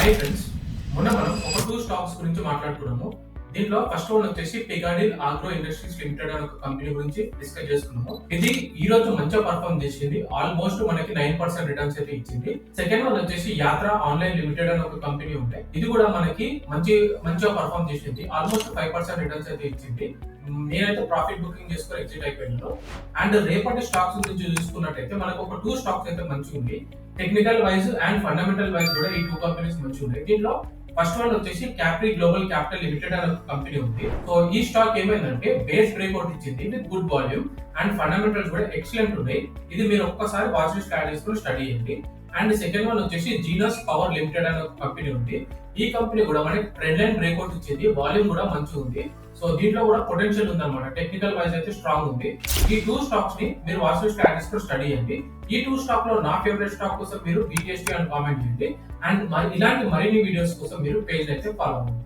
Hi friends, మొన్న మనం ఒక టూ స్టాక్స్ గురించి మాట్లాడుకున్నాము. దీంట్లో ఫస్ట్ వన్ వచ్చేసి పిగాడిల్ ఆగ్రో ఇండస్ట్రీస్ లిమిటెడ్ అనే ఒక కంపెనీ గురించి డిస్కస్ చేసుకున్నాము. ఇది ఈ రోజు మంచిగా పర్ఫార్మ్ చేసింది. ఆల్మోస్ట్ మనకి 9% రిటర్న్స్ అయితే ఇచ్చింది. సెకండ్ వన్ వచ్చేసి యాత్ర ఆన్లైన్ లిమిటెడ్ అనే ఒక కంపెనీ ఉంటాయి. ఇది కూడా మనకి మంచిగా పర్ఫార్మ్ చేసింది. ఆల్మోస్ట్ 5% రిటర్న్స్ అయితే ఇచ్చింది. నేనైతే ప్రాఫిట్ బుకింగ్ చేసుకుని ఎగ్జిట్ అయిపోయాను. అండ్ రేపటి స్టాక్స్ గురించి చూసుకున్నట్టయితే మనకు ఒక టూ స్టాక్స్ అయితే మంచిగా ఉంది. Technical wise and fundamental wise కూడా ఈ టూ కంపెనీస్ మంచిగా ఉన్నాయి. దీంట్లో ఫస్ట్ వన్ వచ్చేసి క్యాప్రీ గ్లోబల్ క్యాపిటల్ లిమిటెడ్ అనే కంపెనీ ఉంది. సో ఈ స్టాక్ ఏమైందంటే బేస్ బ్రేక్అవుట్ ఇచ్చింది with good volume and fundamentals కూడా ఎక్సలెంట్ ఉన్నాయి. ఇది మీరు ఒక్కసారి వాచ్ లిస్ట్ యాడ్ చేసుకుని స్టడీ చేయండి. అండ్ సెకండ్ వన్ వచ్చేసి జీనస్ పవర్ లిమిటెడ్ అనే కంపెనీ ఉంది. ఈ కంపెనీ కూడా మనకి ట్రెండ్ లైన్ బ్రేక్అవుట్ ఇచ్చింది. వాల్యూమ్ కూడా మంచిగా ఉంది. సో దీంట్లో కూడా పొటెన్షియల్ ఉందన్నమాట. టెక్నికల్ వైజ్ అయితే స్ట్రాంగ్ ఉంది. ఈ టూ స్టాక్స్ ని మీరు వాచ్ లిస్ట్ యాడ్ చేసుకుని స్టడీ చేయండి. ఈ టూ స్టాక్ లో నా ఫేవరెట్ స్టాక్ కోసం మీరు BTST అని కామెంట్ చేయండి. అండ్ ఇలాంటి మరిన్ని వీడియోస్ కోసం మీరు పేజ్ అయితే ఫాలో అవ్వండి.